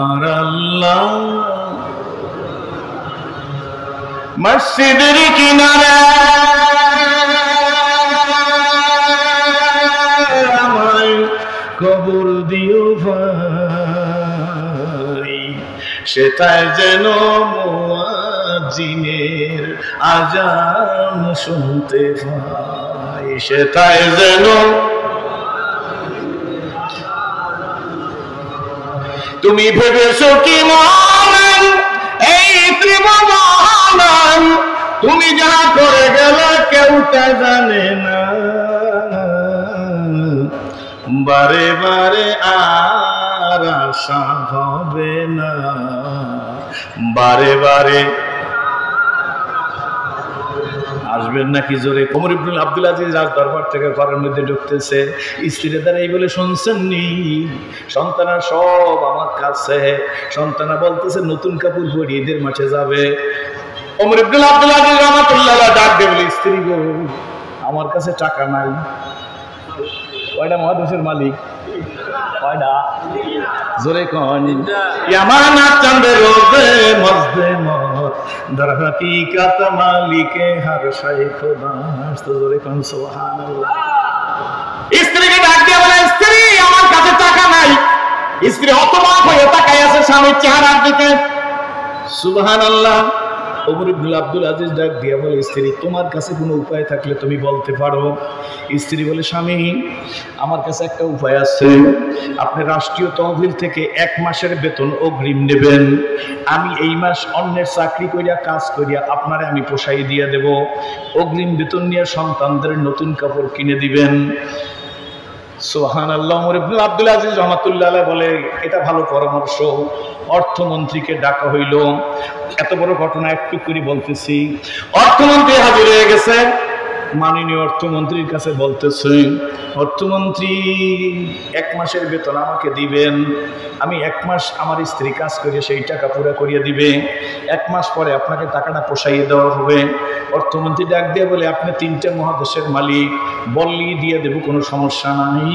আর আল্লাহ মসজিদের কিনারে আমায় কবর দিও ভাই, সেটাই যেন মুয়াজ্জিনের আজান শুনতে পাই, সেটাই যেন। তুমি ভেবেছো কি মহান এই ত্রিভুবন, তুমি যা করে গেলে কেউ তা জানে না, বারে বারে আর আশা হবে না, বারে বারে আসবেন নাকি জোরে? ওমর ইবনে আব্দুল আজিজ রাজ দরবার থেকে ঘরের মধ্যে ঢুকতেছে, স্ত্রীরা দ্বারা এই বলে শুনছেন নি, সন্তানা সব আমার কাছে, সন্তানা বলতেছে নতুন কাপড় পরে ঈদের মাঠে যাবে। ওমর ইবনে আব্দুল আজিজ রাহমাতুল্লাহ আলাইহি ডাক দিয়ে বলে, স্ত্রী গো, আমার কাছে টাকা নাই। কয়টা মহাদেশের মালিক? কয়টা? জোরে কোন? ইয়ামানাত চাঁদে রোজে মজদে মত দর হাকিকত মালিকে হর শাই খোদা। জোরে কোন সুবহানাল্লাহ। স্ত্রীকে ডাক দিয়ে বলে, স্ত্রী আমার কাছে টাকা নাই। স্ত্রী হতবাক হয়ে তাকায় আছে স্বামীর চেহারার দিকে। সুবহানাল্লাহ। ওমর ইবনে আব্দুল আজিজ ডাক দিয়ে বলে, স্ত্রী তোমার কাছে কোনো উপায় থাকলে তুমি বলতে পারো। স্ত্রী বলে, স্বামী আমার কাছে একটা উপায় আছে, আপনি রাষ্ট্রীয় তহবিল থেকে 1 মাসের বেতন অগ্রিম নেবেন, আমি এই মাস অন্যের চাকরি করিয়া কাজ করিয়া আপনারে আমি পোষাই দিয়ে দেব, অগ্রিম বেতন নিয়ে সন্তানদের নতুন কাপড় কিনে দিবেন। সুবহানাল্লাহ। ওমর ইবনে আব্দুল আজিজ রাহমাতুল্লাহ আলাইহি বলে, এটা ভালো পরামর্শ। অর্থমন্ত্রীকে ডাকা হইল। এত বড় ঘটনা একটু করে বলতেছি। অর্থমন্ত্রী হাজির হয়ে গেছে। মাননীয় অর্থমন্ত্রীর কাছে বলতেছে, অর্থমন্ত্রী 1 মাসের বেতন আমাকে দিবেন, আমি 1 মাস আমার স্ত্রী কাজ করে সেই টাকা পুরো করিয়ে দিবে, 1 মাস পরে আপনাকে টাকাটা পোষাইয়ে দেওয়া হবে। অর্থমন্ত্রী ডাক দিয়ে বলে, আপনি 3টে মহাদেশের মালিক, বললেই দিয়ে দেব, কোনো সমস্যা নাই,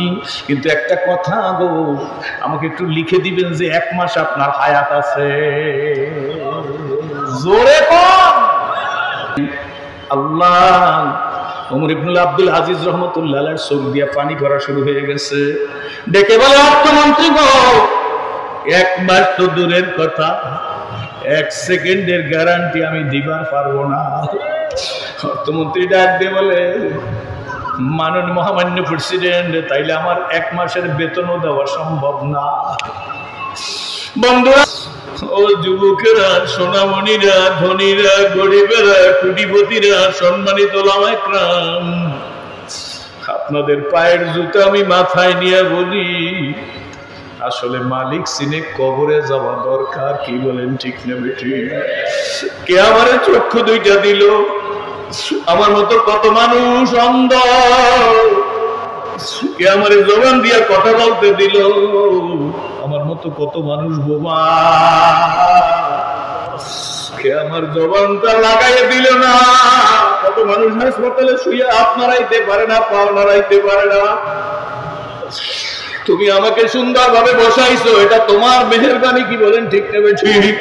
কিন্তু একটা কথা গো, আমাকে একটু লিখে দিবেন যে 1 মাস আপনার হায়াত আছে। জোরে কোন আল্লাহ। ওমর ইবনে আব্দুল আজিজ রাহমাতুল্লাহ আলাইহির চোখ দিয়ে পানি পড়া শুরু হয়ে গেছে। ডেকে বলে, অর্থমন্ত্রী গো, 1 মাস তো দূরের কথা, 1 সেকেন্ডের গ্যারান্টি আমি দিবার পারবো না। অর্থমন্ত্রী ডাক দিয়ে বলে, মাননীয় মহামান্য প্রেসিডেন্ট, তাইলে আমার 1 মাসের বেতনও দেওয়া সম্ভব না। বন্ধুরা, ও যুবকেরা, সোনামণিরা, ধনীরা, গরিবেরা, কোটিপতিরা, সম্মানিত ওলামায়ে কেরাম, আপনাদের পায়ের জুতা আমি মাথায় নিয়ে বলি, আসলে মালিক চিনে কবরে যাওয়া দরকার। কি বলেন, ঠিক না বেঠিক? কে আমারে চক্ষু 2টা দিল? আমার মতো কত মানুষ অন্ধ। কে আমারে জবান দিয়া কথা বলতে দিল? আমার মতো কত মানুষ বোমা। কে আমার জবানটা লাগাইয়ে দিল না? কত মানুষ হাসপাতালে শুয়ে হাত নাড়াইতে পারে না, পাও নাড়াইতে পারে না। তুমি আমাকে সুন্দরভাবে বসাইছো, এটা তোমার মেহেরবানি। কি বলেন, ঠিক নেবে? ঠিক।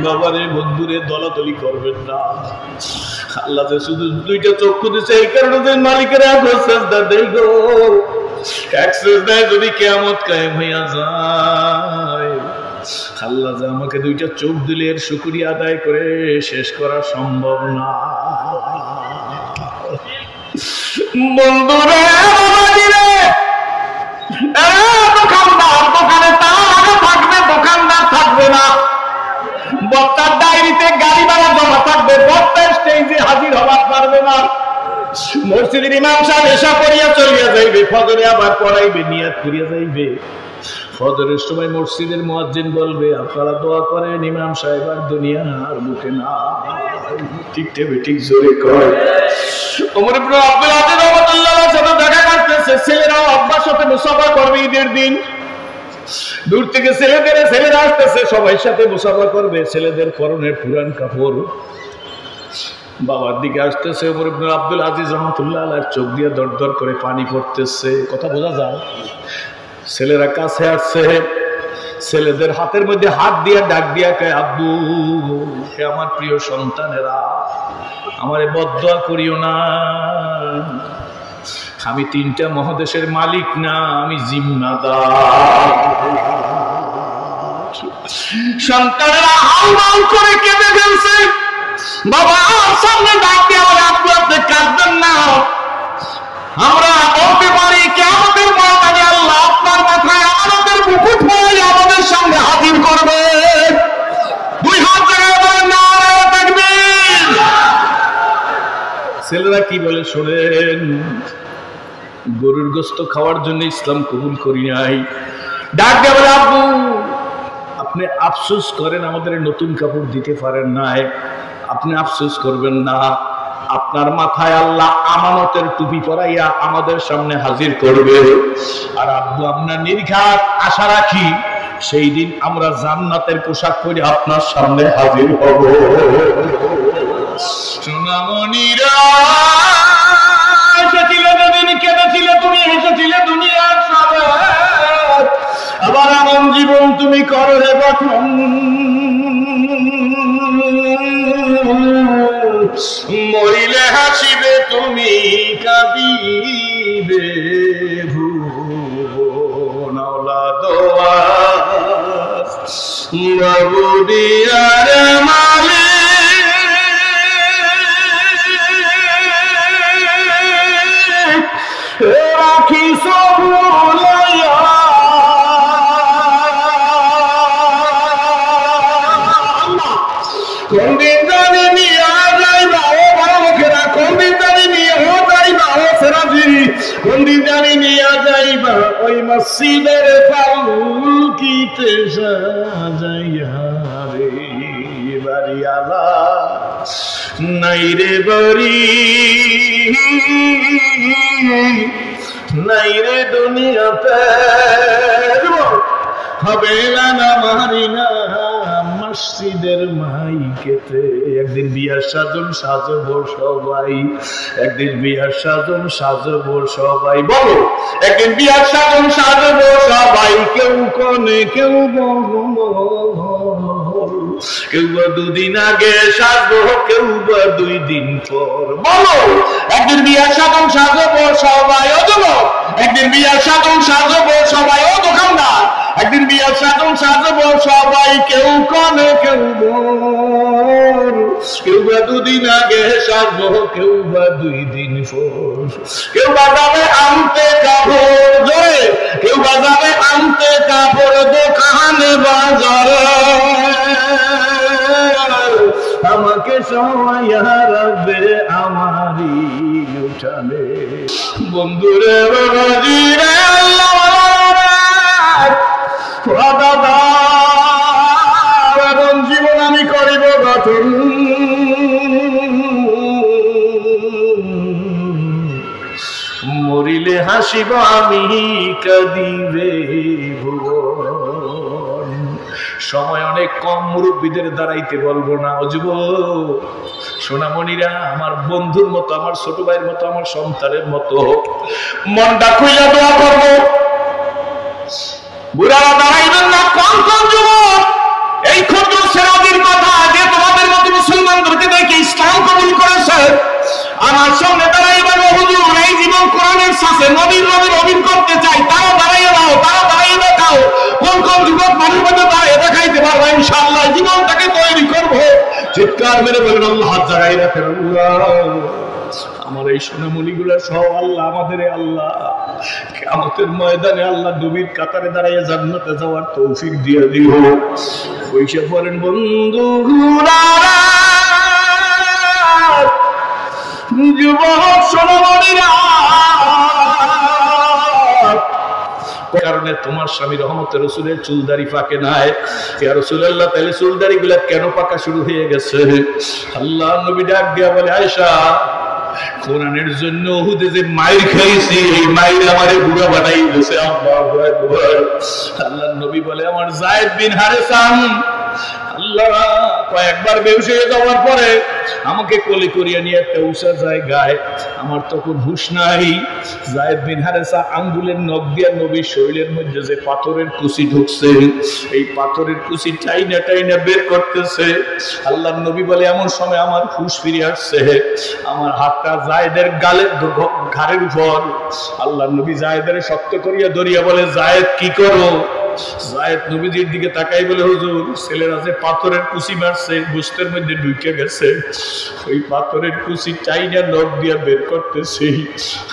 বাবারে, বন্ধুরে, দলাদলি করবেন না। আল্লাহ যে শুধু 2টা চক্ষু দিচ্ছে, এই কারণে যে মালিকের সেজদা দেই গো। এক সেজদায় যদি কিয়ামত কায়েম হইয়া যায়, আল্লাহ যে আমাকে 2টা চোখ দিলে এর শুকরিয়া আদায় করে শেষ করা সম্ভব না। বন্ধুরে, বাবাজিরে, দোকানদার দোকানে তালা থাকবে, দোকানদার থাকবে না। বক্তার ডায়েরিতে গাড়ি ভাড়া জমা থাকবে, বক্তা স্টেজে হাজির হবার পারবে না। মসজিদের ইমাম সাহেব এশা পড়িয়া চলিয়া যাইবে, ফজরে আবার পড়াইবে, নিয়াত করিয়া যাইবে। ফজরের সময় মসজিদের মুয়াজ্জিন বলবে, আপনারা দোয়া করেন ইমাম সাহেব আর দুনিয়ার বুকে না। ঠিক টেবে ঠিক জোরে কয়। ওমর ইবনে আব্দুল আজিজ রাহমাতুল্লাহ আলাইহির সাথে দেখা করতেছে। ছেলেরাও আব্বার সাথে মুসাফা করবে ঈদের দিন। দূর থেকে ছেলেরা আসতেছে, সবাই সাথে মুসাফা করবে। ছেলেদের পরনের পুরান কাপড়। বাবার দিকে আসতেছে। ওমর ইবনে আব্দুল আজিজ রাহমাতুল্লাহ আলাইহির চোখ দিয়ে দরদর করে পানি পড়তেছে। কথা বোঝা যায়? ছেলেরা কাছে আসছে। ছেলেদের হাতের মধ্যে হাত দিয়া ডাক দিয়া কয়, আব্বু হে আমার প্রিয় সন্তানেরা, আমারে বদদোয়া করিও না, আমি 3টা মহাদেশের মালিক না, আমি জিম্মাদার। সন্তানেরা হাউমাউ করে কেঁদে ফেলছে। বাবা সামনে ডাক দিয়ে বলে, আব্বু আপনি কাঁদবেন না, আমরা বলতে পারি কিয়ামতের ময়দানে আল্লাহ আপনার মাথায় আমাদের মুকুট পরে আমাদের সামনে হাজির করবে। 2 হাত জায়গায় বলেন নারায়ে তাকবীর। ছেলেরা কি বলে শোনেন, গরুর গোশত খাওয়ার জন্য ইসলাম কবুল করি নাই। ডাক দিয়ে বলে, আব্বু আপনি আফসোস করেন আমাদের নতুন কাপড় দিতে পারেন নাই, আপনি আফসোস করবেন না, আপনার মাথায় আল্লাহ আমানতের টুপি পরাইয়া আমাদের সামনে হাজির করবে। আর আব্বু আমরা নির্ঘাত আশা রাখি সেই দিন আমরা জান্নাতের পোশাক পরে আপনার সামনে হাজির হব। সোনামণিরা এসেছিলে যেদিন কেঁদেছিলে তুমি, হেসেছিলে দুনিয়ার সবাই, আবার এমন জীবন তুমি করো হে গঠন, মরিলে হাসিবে তুমি কাঁদিবে ভুবন দোয়া বাবুদিয়ার মালে রাখি সবুলাইয়া কোন দিন জানি নিয়ে যাইবা ও বড় লোকেরা, কোন দিন জানি নিয়ে যাইবা ও সেরাজি, কোন দিন জানি নিয়ে যাইবা ওই মসজিদের পালকিতে সাজাইয়া রে বাড়িয়ালা নাই রে বাড়ি নাই রে দুনিয়াতে হবে না মারি না মসজিদের মাইকেতে। একদিন বিয়ার সাজন সাজবো সবাই, একদিন বিয়ার সাজন সাজবো সবাই, বলো একদিন বিয়ার সাজন সাজবো সবাই, কেউ কোনে কেউ কেউ বা 2 দিন আগে সাজবো, কেউ বা 2 দিন পর, বলো একদিন বিয়ার সাজন সাজবো সবাই। ও যুবক একদিন বিয়ার সাজন সাজবো সবাই, ও দোকানদার একদিন বিয়ার সাজন সাজবো সবাই, কেউ কোনে কেউ বল, কেউ বা 2 দিন আগে সাজবো, কেউ বা 2 দিন পর, কেউ বা যাবে আনতে কাপড় জোরে, কেউ বা যাবে আনতে কাপড় দোকানে বাজারে, আমাকে সবাই রাখবে আমারই উঠানে। বন্ধুরে বাবাজিরে আল্লাহ দাদা এমন জীবন আমি করিব গঠন, মরিলে হাসিব আমি কাঁদিবে ভুবন। সময় অনেক কম, মুরব্বীদের দাঁড়াইতে বলবো না। ও যুবক সোনামণিরা, আমার বন্ধুর মতো, আমার ছোট ভাইয়ের মতো, আমার সন্তানের মতো মনটা খুইলা দোয়া করবো। বুড়ারা দাঁড়াইবেন না। কোন কোন যুবক এই ক্ষুদ্র সেরাজির কথা যে তোমাদের মতো মুসলমানদেরকে দেখে ইসলাম কবুল করেছে, আমার সামনে দাঁড়াইবেন, হুজুর এই জীবন কোরআনের সাথে নবীর অবিন করতে চাই, তারা দাঁড়াইয়ে দাও, তারা দাঁড়াইয়ে দেখাও। কোন কোন যুবক মানুষ মধ্যে দাঁড়িয়ে দেখাইতে পারবো ইনশাআল্লাহ, জীবনটাকে তৈরি করবো। চিৎকার মেরে বলেন আল্লাহ, হাত জাগাই রাখেন আল্লাহ। আমার এই সোনামণিগুলা সব আল্লাহ আমাদের আল্লাহ কিয়ামতের ময়দানে আল্লাহ নবীর কাতারে দাঁড়াইয়া জান্নাতে যাওয়ার তৌফিক দিয়ে দিও। কইসা পড়েন বন্ধুরা, যুবক সোনামণিরা, কারণে তোমার স্বামী রহমতে রসুলের চুলদারি পাকে নাই। ইয়া রাসূলুল্লাহ, তাহলে চুলদারি গুলা কেন পাকা শুরু হয়ে গেছে? আল্লাহ নবী ডাক দিয়া বলে, আয়েশা কোরআনের জন্য উহুদে যে মাইর খাইছি, এই মাইর আমারে বুড়া বানাই দিয়েছে। আল্লাহু আকবার। আল্লাহ নবী বলে, আমার যায়েদ বিন হারেসা আল্লাহ কয়েকবার বেহুশ হয়ে যাওয়ার পরে আমাকে কোলে করিয়া নিয়ে একটা উঁচা জায়গায়, আমার তখন হুঁশ নাই। যায়েদ বিন হারেসা আঙ্গুলের নখ দিয়া নবীর শরীরের মধ্যে যে পাথরের কুচি ঢুকছে, এই পাথরের কুচি টাইনা টাইনা বের করতেছে। আল্লাহর নবী বলে এমন সময় আমার হুঁশ ফিরে আসছে, আমার হাতটা জায়েদের গালের ঘাড়ের উপর। আল্লাহর নবী জায়েদের শক্ত করিয়া ধরিয়া বলে, জায়েদ কি করো? জায়েদ নবীজির দিকে তাকাই বলে, হুজুর ছেলেরা যে পাথরের কুচি মারছে গোশতের মধ্যে ঢুকে গেছে, ওই পাথরের কুচি চাইনা নখ দিয়া বের করতেছি।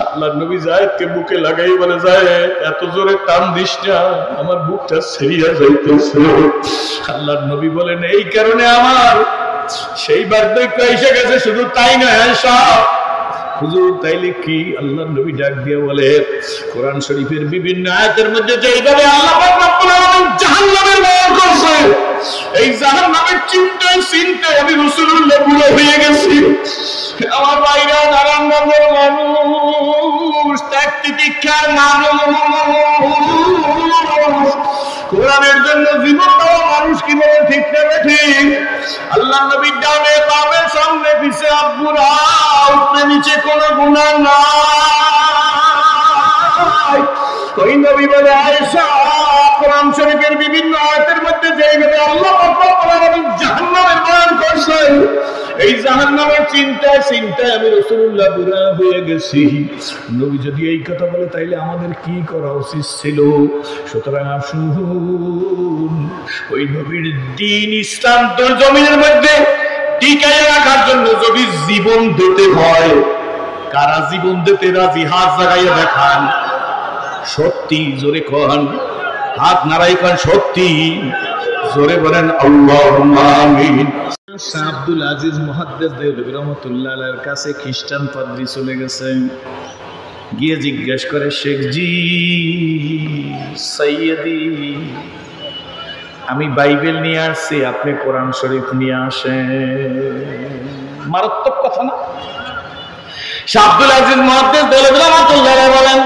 আল্লাহর নবী জায়েদকে বুকে লাগাই বলে, জায়েদ এত জোরে টান দিস না, আমার বুকটা ছিঁড়িয়া যাইতেছে। আল্লাহর নবী বলেন, এই কারণে আমার সেই বার্ধক্য এসে গেছে, শুধু তাই নয় সব। হুজুর তাইলে কি? আল্লাহর নবী ডাক দিয়ে বলে, কোরআন শরীফের বিভিন্ন আয়াতের মধ্যে যেইভাবে আল্লাহ পাক রব্বুল আলামিন জাহান্নামের বয়ান করছে, এই জাহান্নামের চিন্তায় চিন্তায় আমি রাসূলুল্লাহ বুড়ো হয়ে গেছি। আমার ভাইরা, নারায়ণগঞ্জের মানুষ, ত্যাগ তিতিক্ষার মানুষ, কোরআনের জন্য জীবন দেওয়া মানুষ, কি বলে ঠিক না ঠিক? আল্লাহ নবীর ডানে বামে সামনে পিছে আব্বুরা উপরে নিচে কোনো গুনাহ নাই। ওই নবী বলে, আয়েশা কোরআন শরীফের বিভিন্ন আয়াতের মধ্যে যেইভাবে আল্লাহ পাক জাহান্নামের বয়ান করছেন, এই জাহান্নামের চিন্তায় চিন্তায় আমি রাসূলুল্লাহ বুড়া হয়ে গেছি। নবী যদি এই কথা বলে তাইলে আমাদের কি করা উচিত ছিল? সুতরাং আসুন ওই নবীর দ্বীন ইসলাম তোর জমিনের মধ্যে টিকায় রাখার জন্য যদি জীবন দিতে হয়, কারা জীবন দিতে রাজি? হাত জাগাইয়া দেখান। সত্যি জোরে কন, হাত নাড়াই কন, সত্যি জোরে বলেন আল্লাহুম্মা আমিন। আব্দুল আজিজ মুহাদ্দিস দেওলভী রাহমাতুল্লাহ আলাইহির কাছে খ্রিস্টান পাদ্রী চলে গেছে, গিয়ে জিজ্ঞেস করে, শেখ জি সৈয়দি, আমি বাইবেল নিয়ে আসছি, আপনি কোরআন শরীফ নিয়ে আসেন। মারাত্মক কথা না? আব্দুল আজিজ মুহাদ্দিস দেওলভী রাহমাতুল্লাহ আলাইহি বলেন,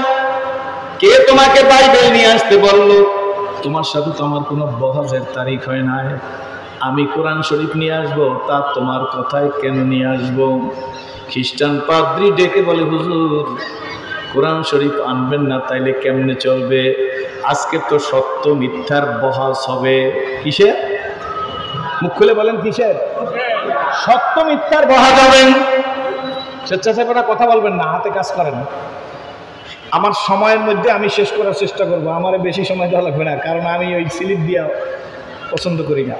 কে তোমাকে বাইবেল নিয়ে আসতে বললো? তোমার সাথে তো আমার কোনো বহসের তারিখ হয় নাই। আমি কোরআন শরীফ নিয়ে আসবো, তা তোমার কথায় কেন নিয়ে আসবো? খ্রিস্টান পাদ্রী ডেকে বলে, হুজুর কোরআন শরীফ আনবেন না তাইলে কেমনে চলবে? আজকে তো সত্য মিথ্যার বহাস হবে। কিসের? মুখ খুলে বলেন, কিসের? সত্য মিথ্যার বহাস হবেন। স্বেচ্ছাসেবীরা কথা বলবেন না, হাতে কাজ করেন। আমার সময়ের মধ্যে আমি শেষ করার চেষ্টা করবো, আমার বেশি সময় দেওয়া লাগবে না, কারণ আমি ওই স্লিপ দিয়া পছন্দ করি না।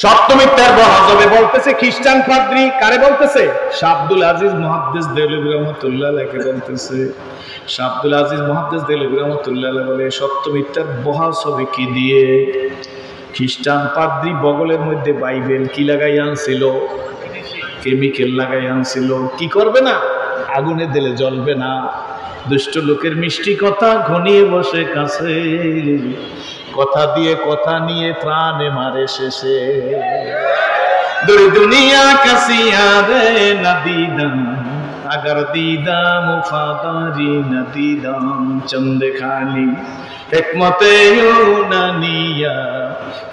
সত্য মিথ্যার বহাস হবে বলতেছে খ্রিস্টান পাদ্রী। কারে বলতেছে? আব্দুল আজিজ মুহাদ্দিস দেওলভী রাহমাতুল্লাহ আলাইহি বলতেছে। আব্দুল আজিজ মুহাদ্দিস দেওলভী রাহমাতুল্লাহ আলাইহি বলে, সত্য মিথ্যার বহাস হবে কি দিয়ে? খ্রিস্টান পাদ্রী বগলের মধ্যে বাইবেল কি লাগাই আনছিল? কেমিক্যাল লাগাই আনছিল। কি করবে না? আগুনে দিলে জ্বলবে না। দুষ্ট লোকের মিষ্টি কথা ঘনিয়ে বসে কাছে, কথা দিয়ে কথা নিয়ে প্রাণে মারে শেষে। দুনিয়া কাসিয়া রে না দিদাম, আগার দিদাম মুফাদারি না দিদাম চন্দে খালি। হিকমতে ইউনানিয়া,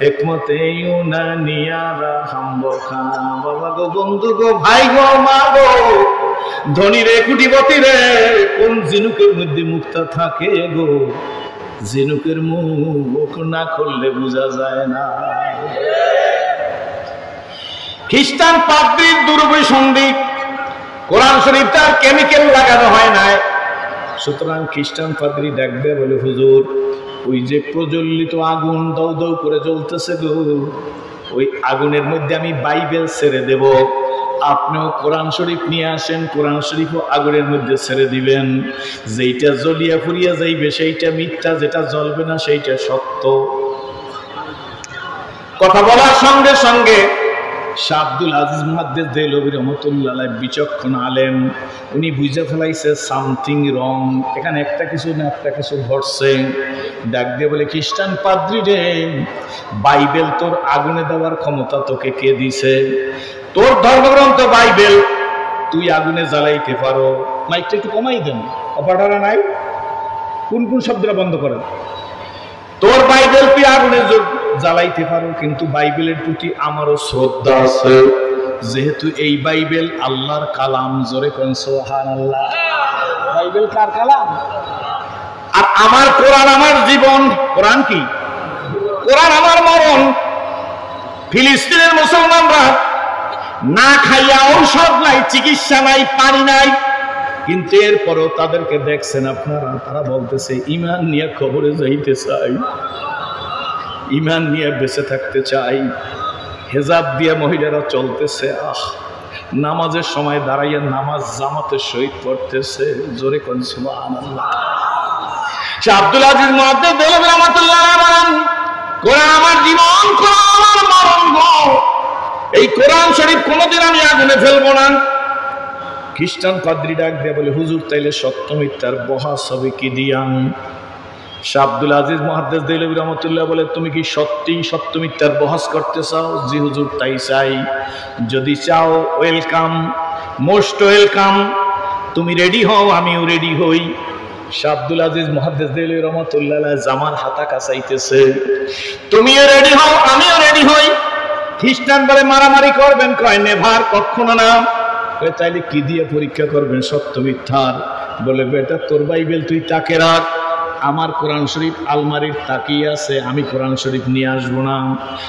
হিকমতে ইউনানিয়া রাহাম্বো খা। বাবা গো, বন্ধু গো, ভাই গো, মা গো, ধনী রে, কুটিপতি রে, কোন ঝিনুকের মধ্যে মুক্তা থাকে গো? ঝিনুকের মুখ না খুললে বোঝা যায় না। খ্রিস্টান পাদ্রীর দুর্বিসন্ধি, কোরআন শরীফ তার কেমিক্যাল লাগানো হয় নাই। সুতরাং খ্রিস্টান পাদ্রী ডাকবে বলে, হুজুর ওই যে প্রজ্বলিত আগুন দাউ দাউ করে জ্বলতেছে গো, ওই আগুনের মধ্যে আমি বাইবেল ছেড়ে দেব, আপনিও কোরআন শরীফ নিয়ে আসেন, কোরআন শরীফও আগুনের মধ্যে ছেড়ে দিবেন। যেইটা জ্বলিয়া ফুরিয়া যাইবে সেইটা মিথ্যা, যেটা জ্বলবে না সেইটা সত্য। কথা বলার সঙ্গে সঙ্গে আব্দুল আজিজ মুহাদ্দিস দেওলভী রাহমাতুল্লাহ আলাইহি বিচক্ষণ আলেম, উনি বুঝে ফেলাইছে সামথিং রং, এখানে একটা কিছু না একটা কিছু ঘটছে। ডাক দিয়ে বলে, খ্রিস্টান পাদ্রী রে, বাইবেল তোর আগুনে দেওয়ার ক্ষমতা তোকে কে দিছে? তোর ধর্মগ্রন্থ বাইবেল তুই আগুনে জ্বালাইতে পারো। মাইকটা একটু কমাই দেন, অপারেটর নাই, কোন কোন শব্দটা বন্ধ করেন। তোর বাইবেল তুই আগুনে জ্বালাইতে পারো, কিন্তু বাইবেলের প্রতি আমারও শ্রদ্ধা আছে, যেহেতু এই বাইবেল আল্লাহর কালাম, জোরে কোন সুবহানাল্লাহ। বাইবেল কার কালাম? আর আমার কোরআন আমার জীবন। কোরআন কি? কোরআন আমার মরণ। ফিলিস্তিনের মুসলমানরা না খাইয়া ঔষধ নাই, চিকিৎসা নাই, পানি নাই, কিন্তু এরপরও তাদেরকে দেখছেন আপনারা, তারা বলতেছে ঈমান নিয়ে কবরে যাইতে চাই, ঈমান নিয়ে বেঁচে থাকতে চাই। হেজাব দিয়ে মহিলারা চলতেছে, নামাজের সময় দাঁড়াইয়া নামাজ জামাতের সহিত পড়তেছে, জোরে কোন সুবহানাল্লাহ। শাহ আব্দুল আজিজ মুহাদ্দিস দেওবন্দি রাহমাতুল্লাহ আলাইহি বলেন, কোরআন আমার জীবন, কোরআন আমার মরণ গো। এই কোরআন শরীফ কোনোদিন আমি আগুনে ফেলবো না। খ্রিস্টান পাদ্রী ডাক দিয়ে বলে, হুজুর তাইলে সত্য মিথ্যার বহাস হবে কি দিয়ান? শাহ আব্দুল আজিজ মুহাদ্দিস দেওবন্দি রাহমাতুল্লাহ বলে, তুমি কি সত্যি সত্য মিথ্যার বহাস করতে চাও? জি হুজুর তাই চাই। যদি চাও ওয়েলকাম, মোস্ট ওয়েলকাম। তুমি রেডি হও, আমিও রেডি হই। শাহ আব্দুল আজিজ মুহাদ্দিস দেওবন্দি রাহমাতুল্লাহ জামার হাতা কাছাইতেছে, তুমিও রেডি হও, আমিও রেডি হই। খ্রিস্টান বলে, মারামারি করবেন? কয় নেভার, কখনো না। তাইলে কি দিয়ে পরীক্ষা করবেন সত্য মিথ্যার? বলে, বেটা তোর বাইবেল তুই তাকে রাখ, আমার কোরআন শরীফ আলমারির তাকিয়ে আছে, আমি কোরআন শরীফ নিয়ে আসবো না।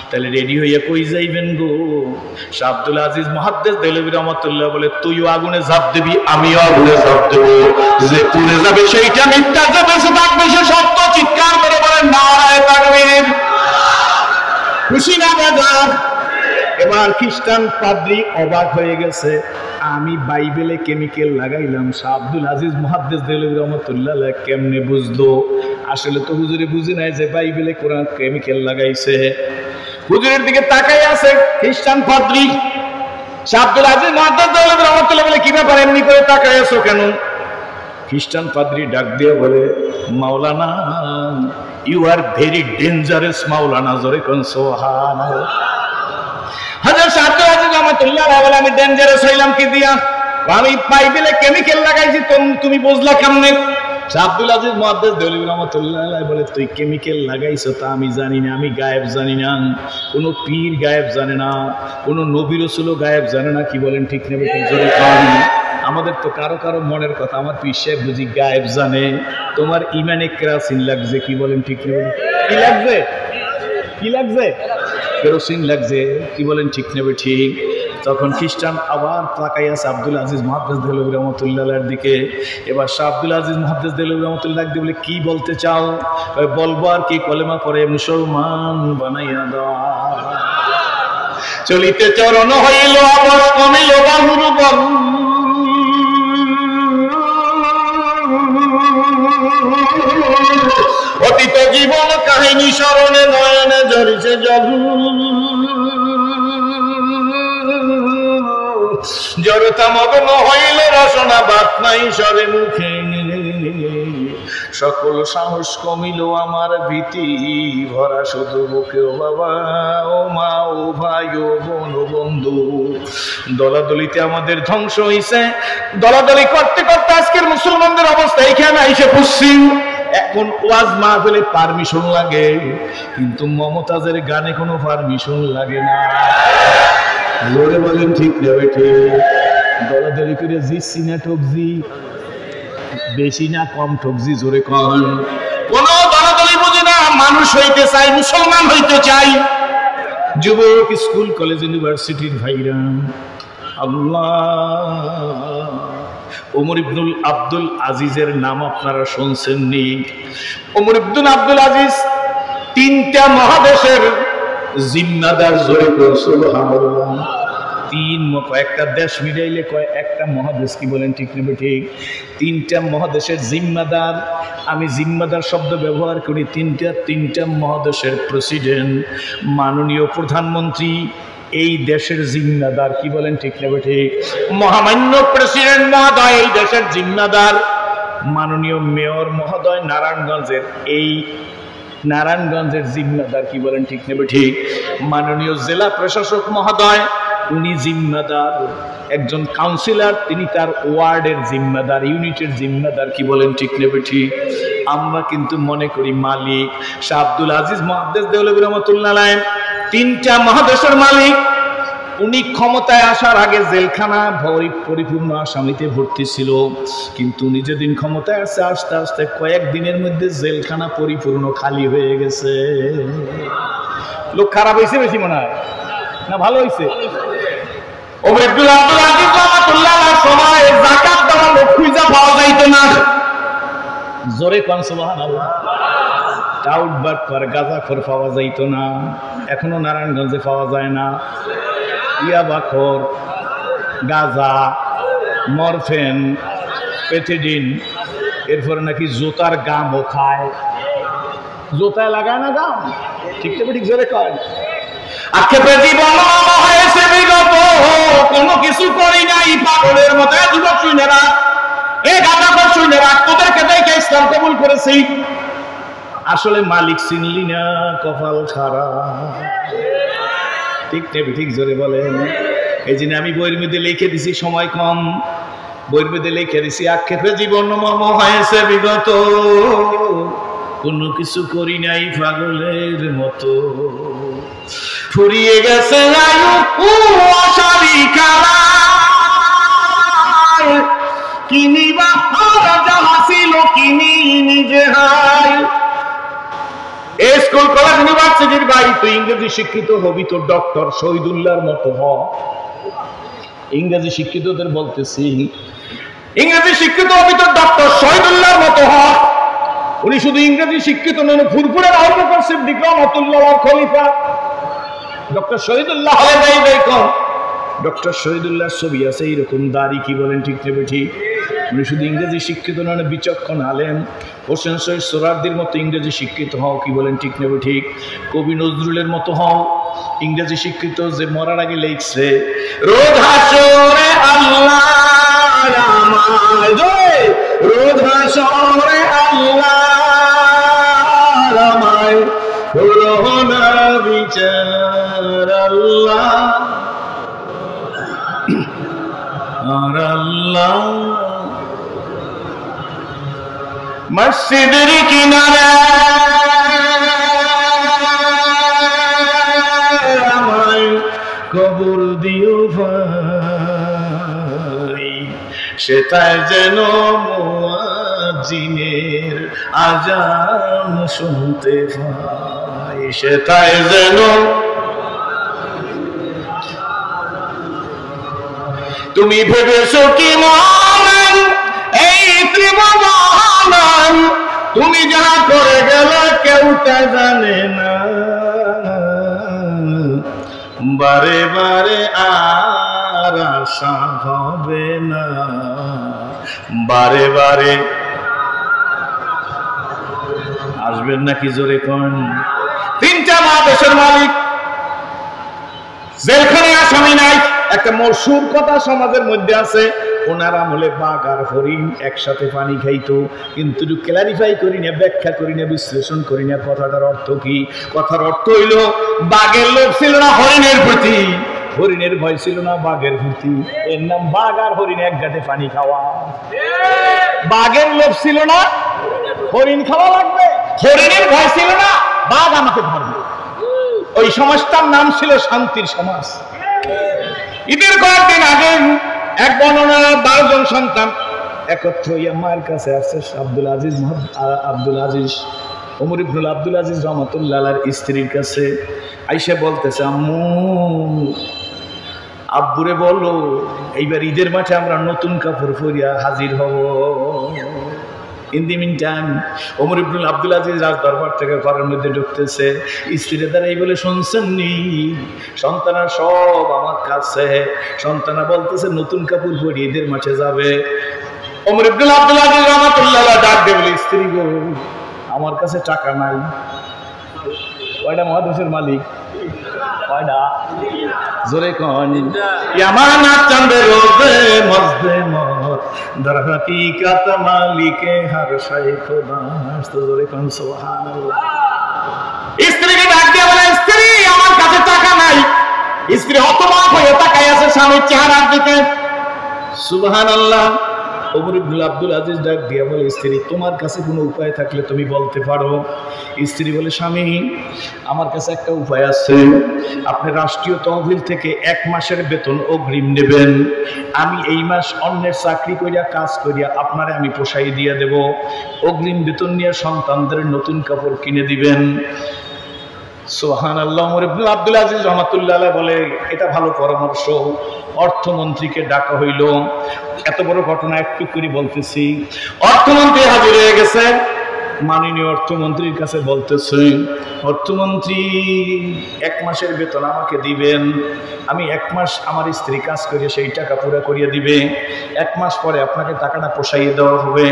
তাহলে রেডি হইয়া কই যাইবেন গো? শাহ আব্দুল আজিজ মুহাদ্দিস দেওবন্দি রাহমাতুল্লাহ বলে, তুইও আগুনে ঝাঁপ দিবি, আমিও আগুনে ঝাঁপ দেব। যে পুড়ে যাবে সেইটা মিথ্যা, যে বেঁচে থাকবে সে সত্য। চিৎকার করে বলেন নারায়ে তাকবীর। খুশি না বাজার? এবার খ্রিস্টান পাদ্রী অবাক হয়ে গেছে, আমি বাইবেলে কেমিক্যাল লাগাইলাম, শাহ আব্দুল আজিজ মুহাদ্দিস দেওবন্দি রাহমাতুল্লাহ কেমনে বুঝলো? আসলে তো হুজুরে বুঝে নাই যে বাইবেলে কোরআন কেমিক্যাল লাগাইছে। হুজুরের দিকে তাকাই আছে খ্রিস্টান পাদ্রী। শাহ আব্দুল আজিজ মুহাদ্দিস দেওবন্দি রাহমাতুল্লাহ বলে, কি ব্যাপার এমনি করে তাকাই আছো কেন? খ্রিস্টান পাদ্রী ডাক দিয়ে বলে, মাওলানা ইউ আর ভেরি ডেঞ্জারাস মাওলানা, জোরে কোন সুবহানাল্লাহ। হাজার শাহ আব্দুল আজিজ রাহমাতুল্লাহ বলে, আমি ডেঞ্জারাস হইলাম কি দিয়া? আমি বাইবেলে কেমিক্যাল লাগাইছি, তুমি বুঝলা কেমনে? শাহ আব্দুল আজিজ মুহাদ্দিস দেওবন্দি রাহমাতুল্লাহ বলে, তুই কেমিক্যাল লাগাইছো তা আমি জানি না, আমি গায়েব জানি না, কোনো পীর গায়েব জানে না, কোনো নবী রাসূলও গায়েব জানে না। কি বলেন ঠিক নেবে? জোরে কান। আমাদের তো কারো কারো মনের কথা আমার পীর সাহেব বুঝি গায়েব জানে। তোমার ইমানে কেরোসিন লাগছে, কি বলেন ঠিক নেবে? কি লাগছে? কি লাগছে? কেরোসিন লাগছে, কি বলেন ঠিক নেবে? ঠিক। তখন খ্রিস্টান আবার তাকাই আছে আব্দুল আজিজ মুহাদ্দিস দেওবন্দি রাহমাতুল্লাহর দিকে। এবার শাহ আব্দুল আজিজ মুহাদ্দিস দেওবন্দি রাহমাতুল্লাহ দিয়ে বলে, কি বলতে চাও? বলবো আর কি, কলেমা পড়ে মুসলমান বানাইয়া দাও। চলিতে চরণ হইল আবশ, কমিল বাহুর বল, অতীত জীবন কাহিনী স্মরণে নয়নে ঝরিছে জল, জড়তা মগ্ন হইল রসনা, বাত নাই সরে মুখে, সকল সাহস কমিল আমার ভীতি ভরা শুধু বুকে। ও বাবা, ও মা, ও ভাই, ও বোন, ও বন্ধু, দলাদলিতে আমাদের ধ্বংস হইছে। দলাদলি করতে করতে আজকের মুসলমানদের অবস্থা এইখানে আইসে পশ্চিম। এখন ওয়াজ মাহফিলে পারমিশন লাগে, কিন্তু মমতাজের গানে কোনো পারমিশন লাগে না। জোরে বলেন ঠিক নেবে? ঠিক। দলাদলি করে জিতছি না ঠকছি? বেশি না কম ঠকছি? জোরে কন। কোন দলাদলি বুঝি না, মানুষ হইতে চাই, মুসলমান হইতে চাই। যুবক, স্কুল, কলেজ, ইউনিভার্সিটির ভাইরা, আল্লাহ, ওমর ইবনুল আব্দুল আজিজের নাম আপনারা শুনছেন নি? ওমর ইবনুল আব্দুল আজিজ তিনটা মহাদেশের জিম্মাদার। জোরে বলুন সুবহানাল্লাহ। কয়েকটা দেশ মিলাইলে কয় একটা মহাদেশ, কি বলেন ঠিক নেবে? ঠিক। তিনটা মহাদেশের জিম্মাদার। আমি জিম্মাদার শব্দ ব্যবহার করি, তিনটা মহাদেশের প্রেসিডেন্ট, মাননীয় প্রধানমন্ত্রী এই দেশের জিম্মাদার। কি বলেন ঠিক নেবে? ঠিক। মহামান্য প্রেসিডেন্ট মহোদয় এই দেশের জিম্মাদার। মাননীয় মেয়র মহোদয় নারায়ণগঞ্জের, এই নারায়ণগঞ্জের জিম্মাদার। কি বলেন ঠিক নেবে? ঠিক। মাননীয় জেলা প্রশাসক মহোদয় উনি জিম্মাদার। একজন কাউন্সিলর তিনি তার ওয়ার্ডের জিম্মাদার, ইউনিটের জিম্মাদার। কি বলেন ঠিক নেবে? ঠিক। আমরা কিন্তু মনে করি মালিক। শাহ আব্দুল আজিজ মুহাদ্দিস দেওবন্দি রাহমাতুল্লাহ আলাইহি তিনটা মহাদেশের মালিক। উনি ক্ষমতায় আসার আগে জেলখানা পরিপূর্ণ আসামিতে ভর্তি ছিল, কিন্তু উনি যেদিন ক্ষমতায় আসছে আস্তে আস্তে কয়েকদিনের মধ্যে জেলখানা পরিপূর্ণ খালি হয়ে গেছে। লোক খারাপ হয়েছে বেশি মনে হয় না ভালো হয়েছে? ওমর ইবনে আব্দুল আজিজ রাহমাতুল্লাহর সময় যাকাত দেওয়া লোক খুঁজে পাওয়া যাইতো না। জোরে কোন সুবহানাল্লাহ। টাউটবাট করে গাঁজাখোর পাওয়া যাইতো না, এখনো নারায়ণগঞ্জে পাওয়া যায় না। ইয়াবাখোর, গাঁজা, মরফেন, পেথিডিন, এরপরে নাকি জোতার গামও খায়। জোতায় লাগায় না গাম, ঠিক ঠিক জোরে কয়। আক্ষেপে জীবন হয়েছে বিগত, কোনো কিছু করি নাই পাগলের মতো। যুবক শুনে রাখ, এ গাঁজাখোর শুনে রাখ, তোদেরকে দেখে ইসলাম কবুল করেছি। আসলে মালিক চিনলি না, কপাল খারাপ। ঠিক ঠিক জোরে বলেন। এই জন্য আমি বইয়ের মধ্যে লিখে দিছি, সময় কম, বইয়ের মধ্যে লিখে দিছি আক্ষেপে জীবন মম হয়েছে বিগত, কোনো কিছু করি নাই পাগলের মতো। ফুরিয়ে গেছে আয়ু অসারি কালা, কিনিবা যাহা ছিল কিনি নিজে হাই। স্কুল কলেজ ইউনিভার্সিটির ভাই, তুই ইংরেজি শিক্ষিত হবি তো ডক্টর শহীদুল্লাহর মতো হ। ইংরেজি শিক্ষিতদের বলতেছি, ইংরেজি শিক্ষিত হবি তো ডক্টর শহীদুল্লাহর মতো হ। উনি শুধু ইংরেজি শিক্ষিত নন, ফুরফুরের আবু বকর সিদ্দিক রাহমাতুল্লাহর খলিফা ডক্টর শহীদুল্লাহ হয়ে যাই। দেখো ডক্টর শহীদুল্লাহর ছবি আছে এইরকম দাড়ি, কি বলেন ঠিক নেবে ঠিক? উনি শুধু ইংরেজি শিক্ষিত নন, বিচক্ষণ আলেম। হোসেন শহীদ সোহরাওয়ার্দীর মতো ইংরেজি শিক্ষিত হও, কি বলেন ঠিক নেবে ঠিক? কবি নজরুলের মতো হও ইংরেজি শিক্ষিত, যে মরার আগে লিখছে রোজ হাসরে আল্লাহ রামায়, রোজ হাসরে আল্লাহ রামায়, হলো না বিচার আল্লাহ আর আল্লাহ। মসজিদের কিনারে আমায় কবর দিও ভাই, সেটাই যেন মুয়াজ্জিনের আজান শুনতে পাই, সেটাই যেন। তুমি ভেবেছো কি মহান এই ত্রিভুবন, তুমি যা করে গেলে কেউ তা জানে না। বারে বারে আর আশা হবে না, বারে বারে আসবেন নাকি জোরে কোন? তিনটা দেশের মালিক, জেলখানে আসামি নাই। একটা মশহুর কথা সমাজের মধ্যে আছে, ওনার আমলে বাঘ আর হরিণ একসাথে পানি খাইতো, কিন্তু ক্লারিফাই করি না, ব্যাখ্যা করি না, বিশ্লেষণ করি না কথাটার অর্থ কি। কথার অর্থ হইল বাঘের লোভ ছিল না হরিণের প্রতি, হরিণের ভয় ছিল না বাঘের প্রতি। এর নাম বাঘ আর হরিণ এক গাঁটে পানি খাওয়া। বাঘের লোভ ছিল না হরিণ খাওয়া লাগবে, হরিণের ভয় ছিল না বাঘ আমাকে ধরবে। ওই সমাজটার নাম ছিল শান্তির সমাজ। ঈদের কয়েকদিন আগে এক বর্ণনার 12 জন সন্তান একত্র হইয়া মায়ের কাছে আসছে। আব্দুল আজিজ ওমর ইবনুল আব্দুল আজিজ রাহমাতুল্লাহর স্ত্রীর কাছে আইসা বলতেছে, আম্মু আব্বুরে বলো এইবার ঈদের মাঠে আমরা নতুন কাপড় পরিয়া হাজির হব। In the meantime Omar ইবনুল আব্দুল আজিজ রাজ দরবার থেকে ঘরের মধ্যে ঢুকতেছে। স্ত্রীরা দ্বারা এই বলে শুনছেন নি, সন্তানা সব আমার কাছে। সন্তানা বলতেছে নতুন কাপড় পরে ঈদের মাঠে যাবে। ওমর ইবনুল আব্দুল আজিজ রাহমাতুল্লাহ ডাক দিয়ে বলে, স্ত্রী গো আমার কাছে টাকা নাই। কয়টা মহাদেশের মালিক? কয়টা? জোরে কন। ইয়ামানাত চাঁদে রোজে মজদে মত দর হাকিকত মালিকে হর শাই খোদা। জোরে কন সুবহানাল্লাহ। স্ত্রীকে ডাক দিয়ে বলে, স্ত্রী আমার কাছে টাকা নাই। স্ত্রী হতবাক হয়ে তাকায় আছে স্বামীর চেহারার দিকে। সুবহানাল্লাহ। ওমর ইবনে আব্দুল আজিজ ডাক দিয়া বলে, স্ত্রী তোমার কাছে কোনো উপায় থাকলে তুমি বলতে পারো। স্ত্রী বলে, স্বামী আমার কাছে একটা উপায় আছে। আপনি রাষ্ট্রীয় তহবিল থেকে 1 মাসের বেতন অগ্রিম নেবেন। আমি এই মাস অন্যের চাকরি করিয়া কাজ করিয়া আপনারে আমি পোষাই দিয়ে দেব। অগ্রিম বেতন নিয়ে সন্তানদের নতুন কাপড় কিনে দিবেন। সুবহানাল্লাহ। ওমর ইবনে আব্দুল আজিজ রাহমাতুল্লাহ আলাইহি বলে, এটা ভালো পরামর্শ। অর্থমন্ত্রীকে ডাকা হইল। এত বড় ঘটনা একটু করে বলতেছি। অর্থমন্ত্রী হাজির হয়ে গেছে। মাননীয় অর্থমন্ত্রীর কাছে বলতেছে, অর্থমন্ত্রী 1 মাসের বেতন আমাকে দিবেন। আমি 1 মাস আমার স্ত্রী কাজ করে সেই টাকা পুরো করিয়ে দিবে। 1 মাস পরে আপনাকে টাকাটা পোষাইয়ে দেওয়া হবে।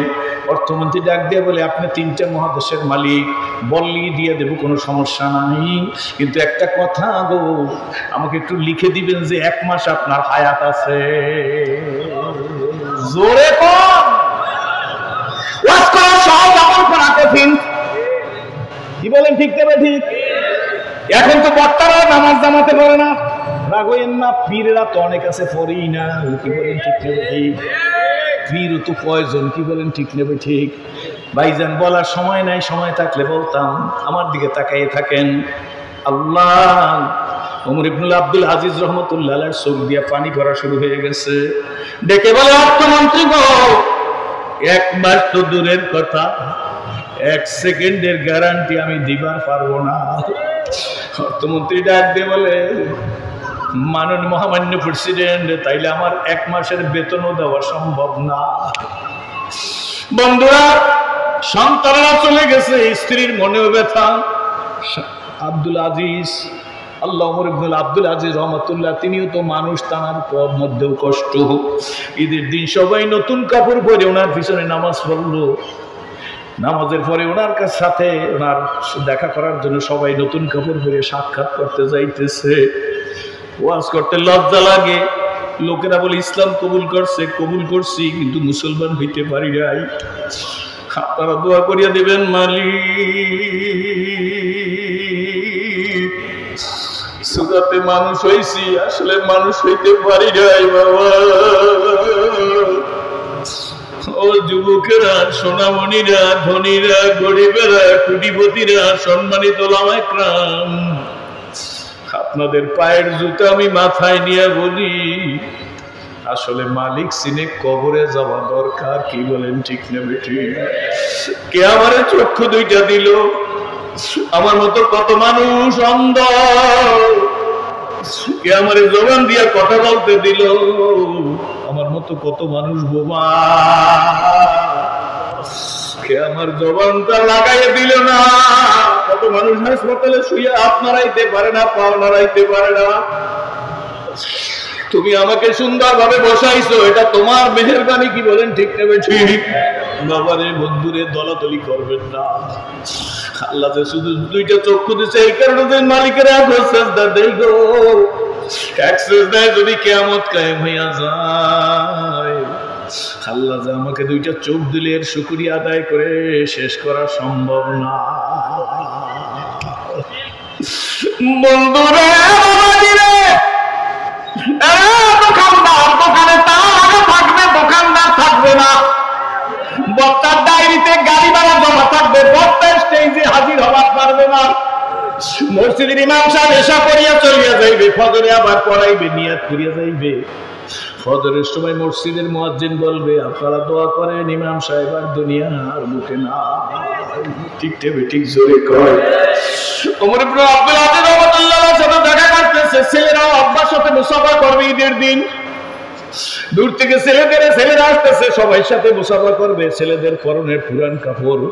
অর্থমন্ত্রী ডাক দিয়ে বলে, আপনি 3টে মহাদেশের মালিক, বললি দিয়ে দেব, কোনো সমস্যা নাই, কিন্তু একটা কথা গো, আমাকে একটু লিখে দিবেন যে 1 মাস আপনার হায়াত আছে। জোরে কোন ওয়াজ করা সহজ, আমল করা কঠিন। কি বলেন, ঠিক তবে ঠিক? এখন তো বক্তারা নামাজ জামাতে পারে না, রাগ হইেন না, পীরেরা তো অনেক আছে, পড়েই না। কি বলেন, ঠিক নেবে ঠিক? পীরও তো কয়জন, কি বলেন, ঠিক নেবে ঠিক? ভাইজান বলার সময় নাই, সময় থাকলে বলতাম। আমার দিকে তাকাইয়ে থাকেন। আল্লাহ, ওমর ইবনে আব্দুল আজিজ রাহমাতুল্লাহ আলাইহির চোখ দিয়ে পানি পড়া শুরু হয়ে গেছে। ডেকে বলে, অর্থমন্ত্রী গো, 1 মাস তো দূরের কথা, 1 সেকেন্ডের গ্যারান্টি আমি দিবার পারবো না। অর্থমন্ত্রী ডাক দিয়ে বলে, মাননীয় মহামান্য প্রেসিডেন্ট, তাইলে আমার 1 মাসের বেতনও দেওয়া সম্ভব না। বন্ধুরা, সন্তানরা চলে গেছে, স্ত্রীর মনেও ব্যথা। আব্দুল আজিজ আল্লাহ, ওমর ইবনে আব্দুল আজিজ রহমাতুল্লাহ, তিনিও তো মানুষ, তার মধ্যেও কষ্ট। ঈদের দিন সবাই নতুন কাপড় পরে ওনার পিছনে নামাজ পড়লো। নামাজের পরে ওনার সাথে ওনার দেখা করার জন্য সবাই নতুন কাপড় পরে সাক্ষাৎ করতে যাইতেছে। ওয়াজ করতে লজ্জা লাগে। লোকেরা বলে, ইসলাম কবুল করছে, কবুল করছি, কিন্তু মুসলমান হইতে পারি নাই। আপনারা দোয়া করিয়া দিবেন, মালিক, সুরাতে মানুষ হইছি, আসলে মানুষ হইতে পারি নাই বাবা। ও যুবকেরা, সোনামণিরা, ধনীরা, গরিবেরা, কোটিপতিরা, সম্মানিত ওলামায়ে কেরাম, আপনাদের পায়ের জুতা আমি মাথায় নিয়ে বলি, আসলে মালিক চিনে কবরে যাওয়া দরকার। কি বলেন, ঠিক না বেঠিক? কে আমারে চক্ষু 2টা দিল? আমার মতো কত মানুষ অন্ধ। কে আমারে জবান দিয়া কথা বলতে দিল? আমার মতো কত মানুষ বোমা। কে আমার জবানটা লাগাইয়ে দিল না? কত মানুষ হাসপাতালে শুয়ে হাত নাড়াইতে পারে না, পাও নাড়াইতে পারে না। তুমি আমাকে সুন্দরভাবে বসাইছো, এটা তোমার মেহেরবানি। কি বলেন, ঠিক নেবে ঠিক? বাবারে, বন্ধুরে, দলাদলি করবেন না। আল্লাহ যে শুধু 2টা চক্ষু দিচ্ছে, এই কারণে যে মালিকের সেজদা দেই গো। এক সেজদায় যদি কিয়ামত কায়েম হইয়া যায়, আল্লাহ যে আমাকে 2টা চোখ দিলে এর শুকরিয়া আদায় করে শেষ করা সম্ভব না। বন্ধুরা, দোকানে তালা থাকবে, দোকানদার থাকবে না। বক্তার ডায়েরিতে গাড়ি ভাড়া জমা থাকবে, বক্তা স্টেজে হাজির হওয়া পারবে না। মসজিদের ইমাম সাহেব এসা করিয়া চলিয়া যাইবে, ফজরে আবার পড়াইবে, নিয়াত করিয়া যাইবে। ফজরের সময় মসজিদের মুয়াজ্জিন বলবে, আপনারা দোয়া করেন, ইমাম সাহেব আর দুনিয়ার বুকে না। ঠিক টেবে ঠিক জোরে কয়। ওমর ইবনে আব্দুল আজিজ রাহমাতুল্লাহর সাথে দেখা করতেছে। ছেলেরা আব্বার সাথে মুসাফা করবে ঈদের দিন। দূর থেকে ছেলেরা আসতেছে, সবাই সাথে মুসাফা করবে। ছেলেদের পরনের পুরান কাপড়।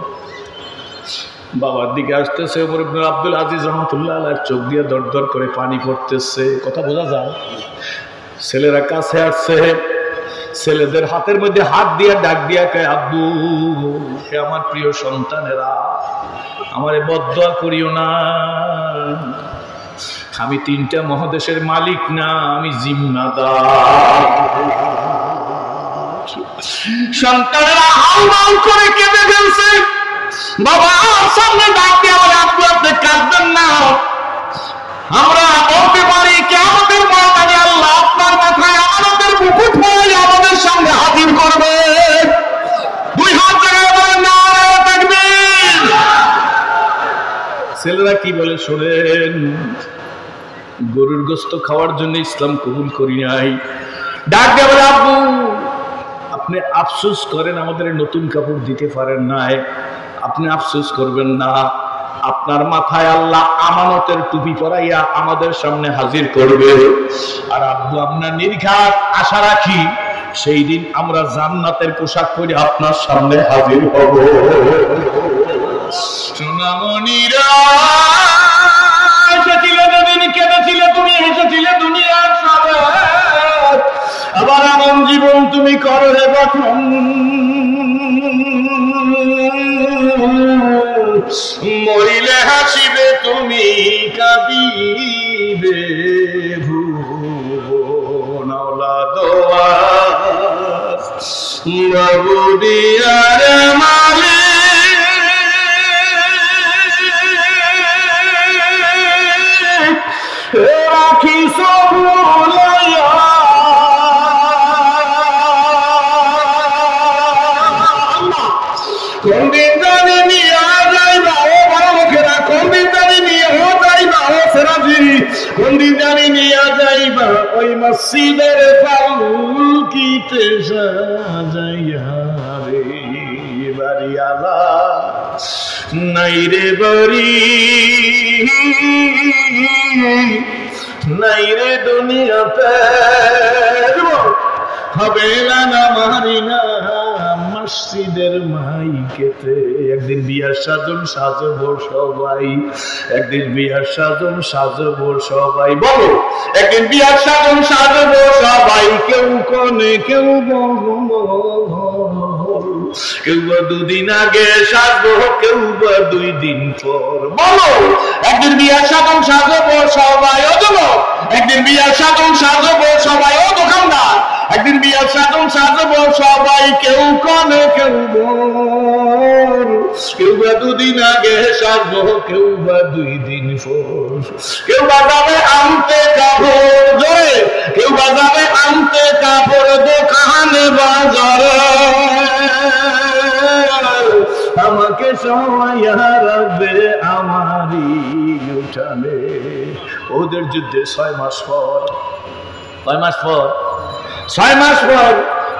বাবার দিকে আসতেছে। ওমর ইবনে আব্দুল আজিজ রাহমাতুল্লাহ আলাইহির চোখ দিয়ে দরদর করে পানি পড়তেছে। কথা বোঝা যায়? ছেলেরা কাছে আসছে। ছেলেদের হাতের মধ্যে হাত দিয়া ডাক দিয়া কয়, আব্বু, হে আমার প্রিয় সন্তানেরা, আমারে বদদোয়া করিও না। আমি 3টা মহাদেশের মালিক না, আমি জিম্মাদার। সন্তানেরা হাউমাউ করে কেঁদে ফেলছে। বাবা সামনে ডাক দিয়ে বলে, আব্বু, আপনি কাঁদবেন না। আমরা বলতে পারি কিয়ামতের ময়দানে আল্লাহ আপনার মাথায় আমাদের মুকুট পরে আমাদের সামনে হাজির করবেন। মুরব্বীরা কি বলে শোনেন, গরুর গোশত খাওয়ার জন্য ইসলাম কবুল করি নাই। ডাক দিয়ে বলে, আব্বু আপনি আফসোস করেন আমাদের নতুন কাপড় দিতে পারেন নাই, আপনি আফসোস করবেন না, আপনার মাথায় আল্লাহ আমানতের টুপি পরাইয়া আমাদের সামনে হাজির করবে। আর আব্বু আপনার নির্ঘাত আশা রাখি সেই দিন আমরা জান্নাতের পোশাক পরে আপনার সামনে হাজির হব। সোনামণিরা হেসেছিলে যেদিন, কেঁদেছিলে তুমি, হেসেছিলে দুনিয়ার সবাই, আবার এমন জীবন তুমি করো রে গঠন, মরিলে হাসিবে তুমি, কাঁদিবে ভুবনওয়ালা দোয়া বাবুদিয়ার মালিক রাখি সবুলাইয়া কোন দিন জানি নিয়ে যাইবা ও বড় লোকেরা, কোন দিন জানি নিয়ে যাইবা ও সেরাজি, কোন দিন জানি নিয়ে যাইবা ওই মসজিদের পালকিতে সাজাইয়া রে বাড়িওয়ালা নাই রে বাড়ি, নাই রে দুনিয়াতে হবে না মারি না মসজিদের মাইকেতে। একদিন বিয়ার সাজন সাজবো সবাই, একদিন বিয়ার সাজন সাজবো সবাই, বলো একদিন বিয়ার সাজন সাজবো সবাই, কেউ কোনে কেউ কেউ বা দুদিন আগে সাজবো, কেউ বা 2 দিন পর, বলো একদিন বিয়ার সাজন সাজবো সবাই। ও যুবক একদিন বিয়ার সাজন সাজবো সবাই, ও দোকানদার একদিন বিয়ার সাজন সাজবো সবাই, কেউ কোনে কেউ কেউ বা 2 দিন আগে সাজবো, কেউ বা 2 দিন পর, কেউ বা যাবে আনতে কাপড় জোরে, কেউ বা যাবে আনতে কাপড় দোকানে বাজারে, আমাকে সবাই রাখবে আমারই উঠানে। ওদের যুদ্ধে 6 মাস পর, 6 মাস পর, 6 মাস পর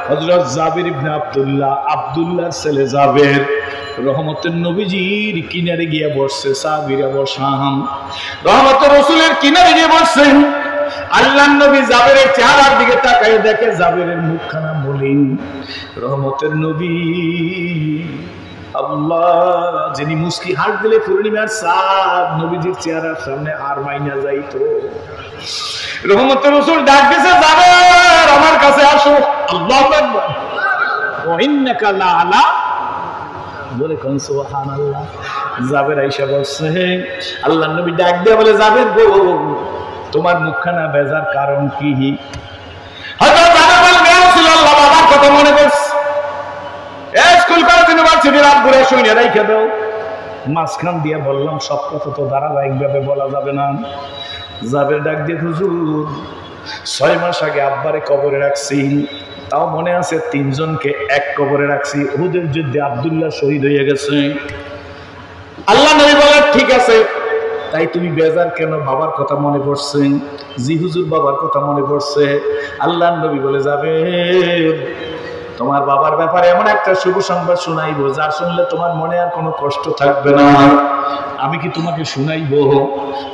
হযরত জাবির ইবনে আব্দুল্লাহ, আব্দুল্লাহর ছেলে জাবের রহমতের নবীজির কিনারে গিয়ে বসছে। সাহাবীরা বসাম রহমতের রাসূলের কিনারে গিয়ে বসছেন। আল্লাহর নবী জাবেরের চেহারার দিকে তাকায় দেখে জাবেরের মুখখানা মলিন। রহমতের নবী আল্লাহ যিনি মুস্কি হাত দিলে পূর্ণিমার চাঁদ নবীজির চেহারার সামনে আর মাইনা যাইতো। রহমতের রাসূল ডাক দিয়েছে, জাবের আমার কাছে আসো। আল্লাহু আকবার। ওয়া ইন্নাকা লাআলা, বলে কোন সুবহানাল্লাহ। জাবের আয়েশা বলছে, আল্লাহর নবী ডাক দিয়ে বলে, জাবের গো তোমার মুখখানা বেজার কারণ কি? হযরত জাবের বলে, ইয়া রাসূলুল্লাহ বাবার কথা মনে পড়ছে, স্কুল কলেজ ইউনিভার্সিটির আব্বুরা শুনে রাইখা দাও। মাঝখান দিয়ে বললাম সব কথা তো ধারাবাহিকভাবে বলা যাবে না। জাবের ডাক দিয়ে, হুজুর 6 মাস আগে আব্বারে কবরে রাখছি, তাও মনে আছে 3 জনকে এক কবরে রাখছি। উহুদের যুদ্ধে আব্দুল্লাহ শহীদ হয়ে গেছে। আল্লাহ নবী বলেন, ঠিক আছে, তাই তুমি বেজার কেন? বাবার কথা মনে পড়ছে? জি হুজুর বাবার কথা মনে পড়ছে। আল্লাহ নবী বলে, যাবে তোমার বাবার ব্যাপারে এমন একটা শুভ সংবাদ শুনাইবো যা শুনলে তোমার মনে আর কোনো কষ্ট থাকবে না। আমি কি তোমাকে শুনাইবো?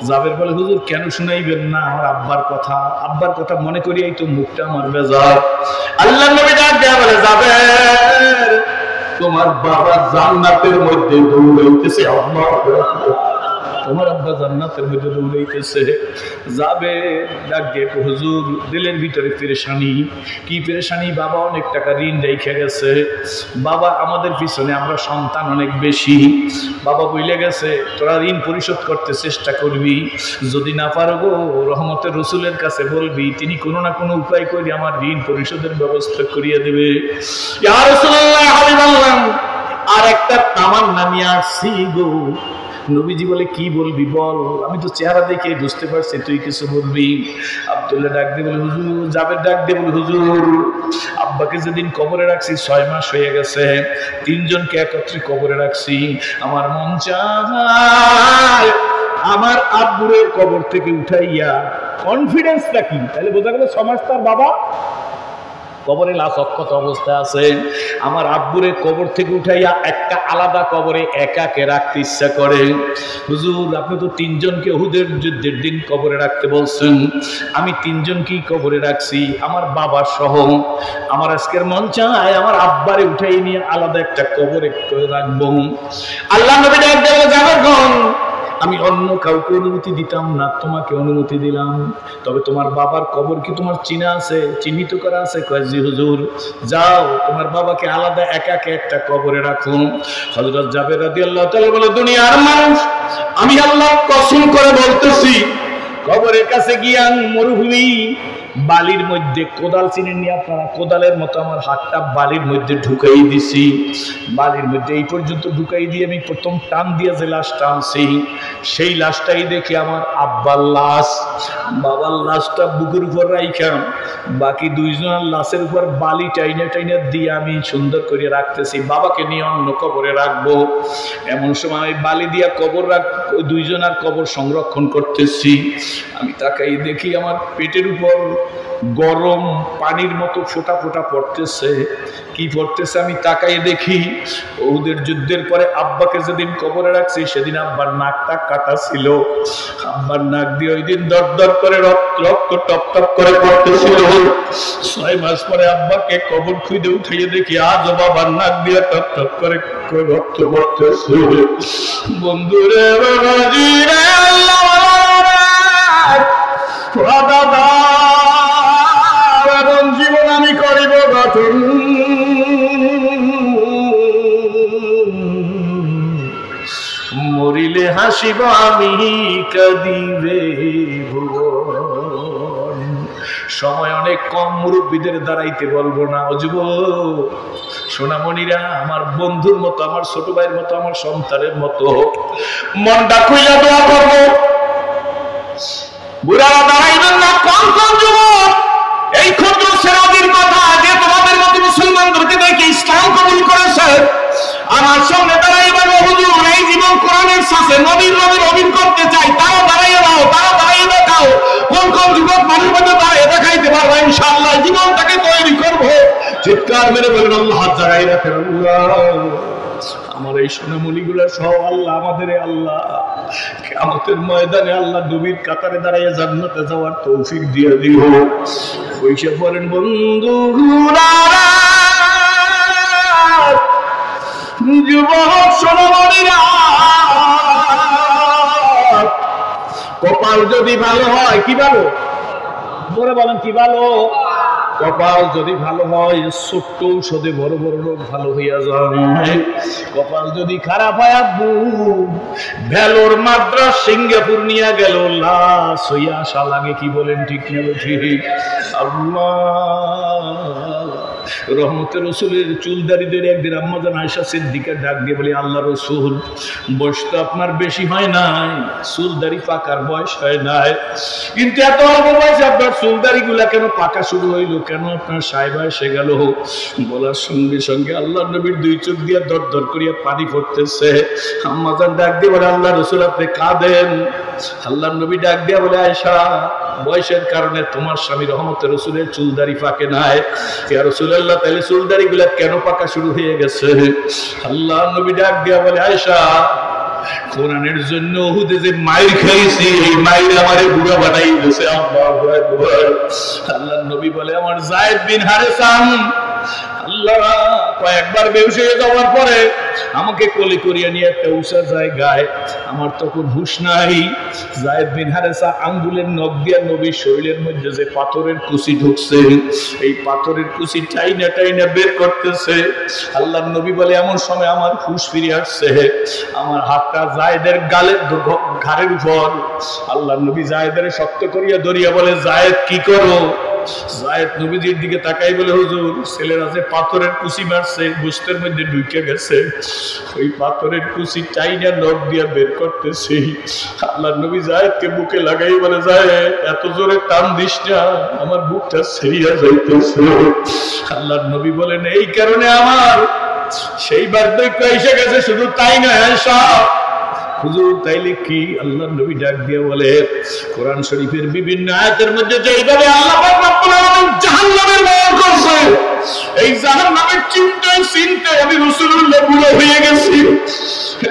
জাবের বলে, হুজুর কেন শুনাইবেন না? আমার আব্বার কথা, আব্বার কথা মনে করিয়াই তো মুখটা আমার বেজার। আল্লাহর নবী ডাক দেয়া বলে, জাবের তোমার বাবা জান্নাতের মধ্যে দৌড়াইতেছে। আল্লাহু আকবার। তোমার আব্বা জান্নাতের মধ্যে দৌড়াইতেছে। যাবে ডাক দিয়ে, হুজুর দিলের ভিতরে পেরেশানি। কি পেরেশানি? বাবা অনেক টাকা ঋণ রেখে গেছে। বাবা আমাদের পিছনে, আমরা সন্তান অনেক বেশি। বাবা বইলে গেছে, তোরা ঋণ পরিশোধ করতে চেষ্টা করবি, যদি না পারো গো রহমতের রাসূলের কাছে বলবি, তিনি কোনো না কোনো উপায় করে আমার ঋণ পরিশোধের ব্যবস্থা করিয়ে দেবে। ইয়া রাসূলুল্লাহ হাবিবাল্লাহ, আর একটা তামান্না নিয়ে আসছি গো। নবীজি বলে, কি বলবি বল, আমি তো চেহারা দেখে বুঝতে পারছি তুই কিছু বলবি। আব্দুল্লাহ ডাক দিয়ে বলে, হুজুর। জাবের ডাক দিয়ে বলে, হুজুর আব্বাকে যেদিন কবরে রাখছি 6 মাস হয়ে গেছে, 3 জনকে একত্রে কবরে রাখছি। আমার মন চায় আমার আব্বুরে কবর থেকে উঠাইয়া কনফিডেন্সটা কি, তাহলে বোঝা গেল সমাজ তার বাবা কবরে লাশ অক্ষত অবস্থায় আছে। আমার আব্বুরে কবর থেকে উঠাইয়া একটা আলাদা কবরে একাকে রাখতে ইচ্ছা করে। হুজুর আপনি তো তিনজনকে উহুদের যুদ্ধের দিন কবরে রাখতে বলছেন, আমি তিনজনকেই কবরে রাখছি আমার বাবা সহ। আমার আজকের মন চায় আমার আব্বারে উঠাই নিয়ে আলাদা একটা কবরে রাখবো। আল্লাহ নবী ডাক দিয়ে যাবেন, আমি অন্য কাউকে অনুমতি দিতাম না, তোমাকে অনুমতি দিলাম। তবে তোমার বাবার কবর কি তোমার চিনা আছে, চিহ্নিত করা আছে? কয় জি হুজুর। যাও তোমার বাবাকে আলাদা একাকে একটা কবরে রাখুন। হযরত জাবের রাদিয়াল্লাহু তাআলা বলে, দুনিয়ার মানুষ আমি আল্লাহ কসম করে বলতেছি, কবরের কাছে গিয়া মরুভূমি বালির মধ্যে কোদাল চিনেন নি আপনারা, কোদালের মতো আমার হাতটা বালির মধ্যে ঢুকাই দিছি। বালির মধ্যে এই পর্যন্ত ঢুকাই দিয়ে আমি প্রথম টান দিয়ে যে লাশটা আনছি, সেই লাশটাই দেখি আমার আব্বার লাশ। বাবার লাশটা বুকের উপর রাইখাম, বাকি দুইজনের লাশের উপর বালি টাইনা টাইনা দিয়ে আমি সুন্দর করে রাখতেছি, বাবাকে নিয়ে অন্য কবরে রাখবো। এমন সময় বালি দিয়া কবর দুইজনের কবর সংরক্ষণ করতেছি। আমি তাকাই দেখি আমার পেটের উপর গরম পানির মতো ফোঁটা ফোঁটা পড়তেছে। কি পড়তেছে আমি তাকাই দেখি, ওদের যুদ্ধের পরে আব্বাকে যেদিন কবরে রাখছি সেদিন আব্বার নাকটা কাটা ছিল। আব্বার নাক দিয়ে ওই দিন দর দর করে রক্ত টপ টপ করে পড়তেছিল। 6 মাস পরে আব্বাকে কবর খুঁজে উঠিয়ে দেখি আজও বাবার নাক দিয়ে টপ টপ করে রক্ত পড়তেছে। বন্ধুরে বাবাজিরে জীবন আমি করিব গঠন, মরিলে হাসিব আমি কাঁদিবে ভুবন। সময় অনেক কম, মুরব্বীদের দাঁড়াইতে বলবো না। ও যুবক সোনামণিরা, আমার বন্ধুর মতো, আমার ছোট ভাইয়ের মতো, আমার সন্তানের মতো মনটা খুইলা দোয়া করবো। বুড়ারা দাঁড়াইবেন না। কোন কোন যুবক এই ক্ষুদ্র সেরাদির কথা যে তোমাদের মতো মুসলমানদেরকে দেখে ইসলাম কবুল করেছে, আমার সামনে দাঁড়াইবেন, হুজুর এই জীবন কোরআনের সাথে নবীর অবিন করতে চাই, তারা দাঁড়াইয়ে দাও, তারা দাঁড়াইয়ে দেখাও। কোন কোন যুবক মানুষ মধ্যে দাঁড়িয়ে দেখাইতে পারবো ইনশাআল্লাহ, জীবনটাকে তৈরি করবো। চিৎকার মেরে বলেন আল্লাহ হাত জাগাই রাখেন। আমার এই সোনামণিগুলা সহ আল্লাহ আমাদের আল্লাহ কিয়ামতের ময়দানে আল্লাহ নবীর কাতারে দাঁড়াইয়া জান্নাতে যাওয়ার তৌফিক দিয়ে দিও। ওইসব বলেন বন্ধুরা, যুবক সোনামণিরা, কপাল যদি ভালো হয়, কি ভালো বলে বলেন, কি ভালো? কপাল যদি ভালো হয় ছোট্ট ঔষধে বড় বড় রোগ ভালো হইয়া যায়। কপাল যদি খারাপ হয় আব্বু ভেলোর মাদ্রাস সিঙ্গাপুর নিয়ে গেল লাশ হইয়া আসা লাগে। কি বলেন ঠিক না ঠিক? আল্লাহ রহমতের রসুলের চুলদারিদের একদিন আম্মাজান আয়েশা সিদ্দিকা ডাক দিয়ে বলে, আল্লাহ রসুল বয়স তো আপনার বেশি হয় নাই, চুলদারি পাকার বয়স হয় নাই, কিন্তু এত অল্প বয়সে আপনার চুলদারি গুলা কেন পাকা শুরু হইলো, কেন আপনার সাহেবা এসে গেল? বলার সঙ্গে সঙ্গে আল্লাহ নবীর 2 চোখ দিয়ে দর দর করিয়া পানি পড়তেছে। আম্মাজান ডাক দিয়ে বলে, আল্লাহ রসুল আপনি কাঁদেন। আল্লাহ নবী ডাক দিয়ে বলে, আয়েশা বয়সের কারণে তোমার স্বামী রহমতের রসুলের চুলদারি পাকে নাই। ইয়া রাসূলুল্লাহ তাহলে চুলদারি গুলা কেন পাকা শুরু হয়ে গেছে? আল্লাহ নবী ডাক দিয়া বলে, আয়েশা কোরআনের জন্য উহুদে যে মাইর খাইছি এই মাইর আমারে বুড়া বানাই দিয়েছে। আল্লাহু আকবার। আল্লাহ নবী বলে, আমার যায়েদ বিন হারেসা আল্লাহ কয়েকবার বেহুশ হয়ে যাওয়ার পরে আমাকে কোলে করিয়ে নিয়ে একটা উঁচা জায়গায়, আমার তখন হুঁশ নাই। যায়েদ বিন হারেসা আঙ্গুলের নখ দিয়ে নবীর শরীরের মধ্যে যে পাথরের কুচি ঢুকছে এই পাথরের কুচি টাইনা টাইনা বের করতেছে। আল্লাহ নবী বলে, এমন সময় আমার হুঁশ ফিরে আসছে, আমার হাতটা জায়েদের গালের ঘাড়ের উপর। আল্লাহ নবী জায়েদের শক্ত করিয়া ধরিয়া বলে, জায়েদ কি করো? যায়েদ নবীজির দিকে তাকাই বলে, হুজুর ছেলেরা যে পাথরের কুচি মারছে গোশতের মধ্যে ঢুকে গেছে, ওই পাথরের কুচি টাইনা নখ দিয়ে বের করতেছি। আল্লাহ নবী যায়েদকে বুকে লাগাই বলে, যায়েদ এত জোরে টান দিস না, আমার বুকটা ছিঁড়িয়া যাইতেছে। আল্লাহ নবী বলেন, এই কারণে আমার সেই বার্ধক্য এসে গেছে। শুধু তাই না, হুজুর তাইলে কি? আল্লাহর নবী ডাক দিয়ে বলে, কোরআন শরীফের বিভিন্ন আয়াতের মধ্যে যেইভাবে আল্লাহ পাক রব্বুল আলামিন জাহান্নামের বয়ান করছে, এই জাহান্নামের চিন্তায় আমি রাসূলুল্লাহ বুড়ো হয়ে গেছি।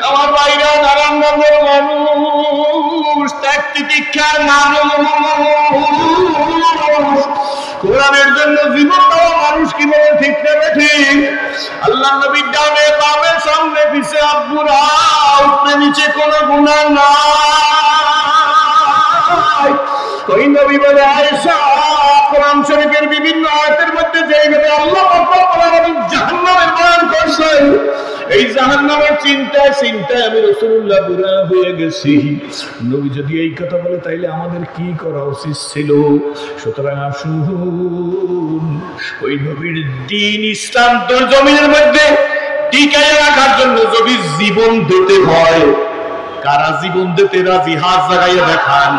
আমার ভাইরা, নারায়ণগঞ্জের মানুষ, ত্যাগ তিতিক্ষার মানুষ, কোরআনের জন্য জীবন দেওয়া মানুষ, কি বলে ঠিক না ঠিক? আল্লাহ নবীর ডানে বামে সামনে পিছে আব্বুরা উপরে নিচে কোনো গুনাহ নাই। ওই নবী বলে, আয়েশা, কোরআন শরীফের বিভিন্ন আয়াতের মধ্যে যেইভাবে আল্লাহ জাহান্নামের বয়ান করছেন, এই জাহান্নামের চিন্তায় আমি রাসূলুল্লাহ বুড়া হয়ে গেছি। নবী যদি এই কথা বলে তাইলে আমাদের কি করা উচিত ছিল? সুতরাং আসুন ওই নবীর দ্বীন ইসলাম তোর জমিনের মধ্যে টিকায় রাখার জন্য যদি জীবন দিতে হয়, কারা জীবন দিতে রাজি? হাত জাগাইয়া দেখান।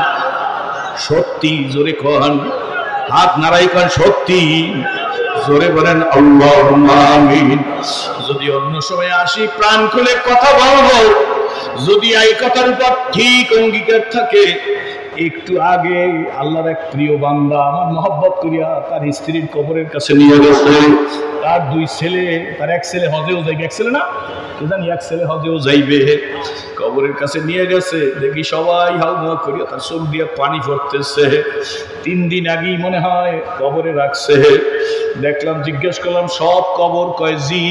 সত্যি জোরে কন, হাত নাড়াই কন, সত্যি জোরে বলেন আল্লাহুম্মা আমিন। যদি অন্য সময় আসি প্রাণ খুলে কথা বলবো, যদি এই কথার উপর ঠিক অঙ্গীকার থাকে। একটু আগে আল্লাহর এক প্রিয় বান্দা আমার মহব্বত করিয়া তার স্ত্রীর কবরের কাছে নিয়ে গেছে। তার দুই ছেলে, তার এক ছেলে হজেও যাইবে, এক ছেলে না কে জানি, এক ছেলে হজেও যাইবে। কবরের কাছে নিয়ে গেছে, দেখি সবাই হাউমাউ করিয়া তার চোখ দিয়ে পানি পড়তেছে। 3 দিন আগেই মনে হয় কবরে রাখছে। দেখলাম, জিজ্ঞেস করলাম, সব কবর? কয় জি।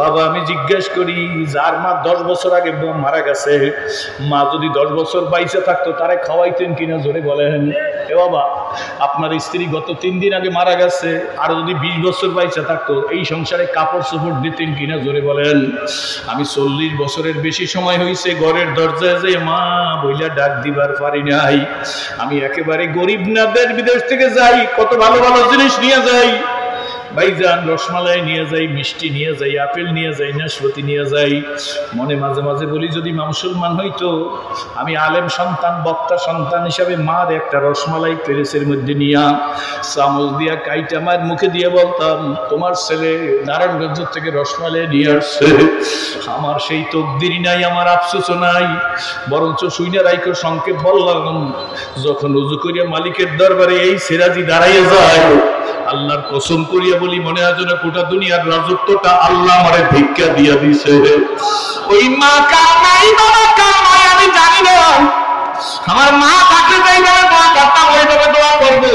বাবা, আমি জিজ্ঞেস করি, যার মা 10 বছর আগে মারা গেছে, মা যদি 10 বছর বাইসে থাকতো তারে খাওয়াইতেন কিনা? জোরে বলেন। এ বাবা, আপনার স্ত্রী গত 3 দিন আগে মারা গেছে, আর যদি 20 বছর বাইসে থাকতো এই সংসারে কাপড় চোপড় দিতেন কিনা? জোরে বলেন। আমি 40 বছরের বেশি সময় হয়েছে ঘরের দরজায় যে মা বইলা ডাক দিবার পারি নাই। আমি একেবারে গরিব না, দেশ বিদেশ থেকে যাই, কত ভালো ভালো জিনিস নিয়ে যাই ভাইজান, রসমালাই নিয়ে যাই, মিষ্টি নিয়ে যাই, আপেল নিয়ে যাই, নাশপাতি নিয়ে যাই। মনে মাঝে মাঝে বলি, যদি মুসলমান হইতো, আমি আলেম সন্তান, বক্তা সন্তান হিসাবে মার একটা রসমালাই পেরেসের মধ্যে নিয়া চামচ দিয়া কাইটা মায়ের মুখে দিয়ে বলতাম, তোমার ছেলে নারায়ণগঞ্জ থেকে রসমালাই নিয়ে আসছে। আমার সেই তকদিরই নাই, আমার আফসোসও নাই, বরঞ্চ শুইনা রাইকো সংক্ষেপ বললাম, যখন উযু করিয়া মালিকের দরবারে এই সিরাজি দাঁড়াইয়া যায়, আল্লাহর কসম করিয়া বলি, মনে হয় যেন গোটা দুনিয়ার রাজত্বটা আল্লাহ আমারে ভিক্ষা দিয়া দিছে। ওই মা কামাই, বাবা কামাই, আমি জানি না, আমার মা থাকলে যাইভাবে দোয়া করতাম, ওইভাবে দোয়া করবো।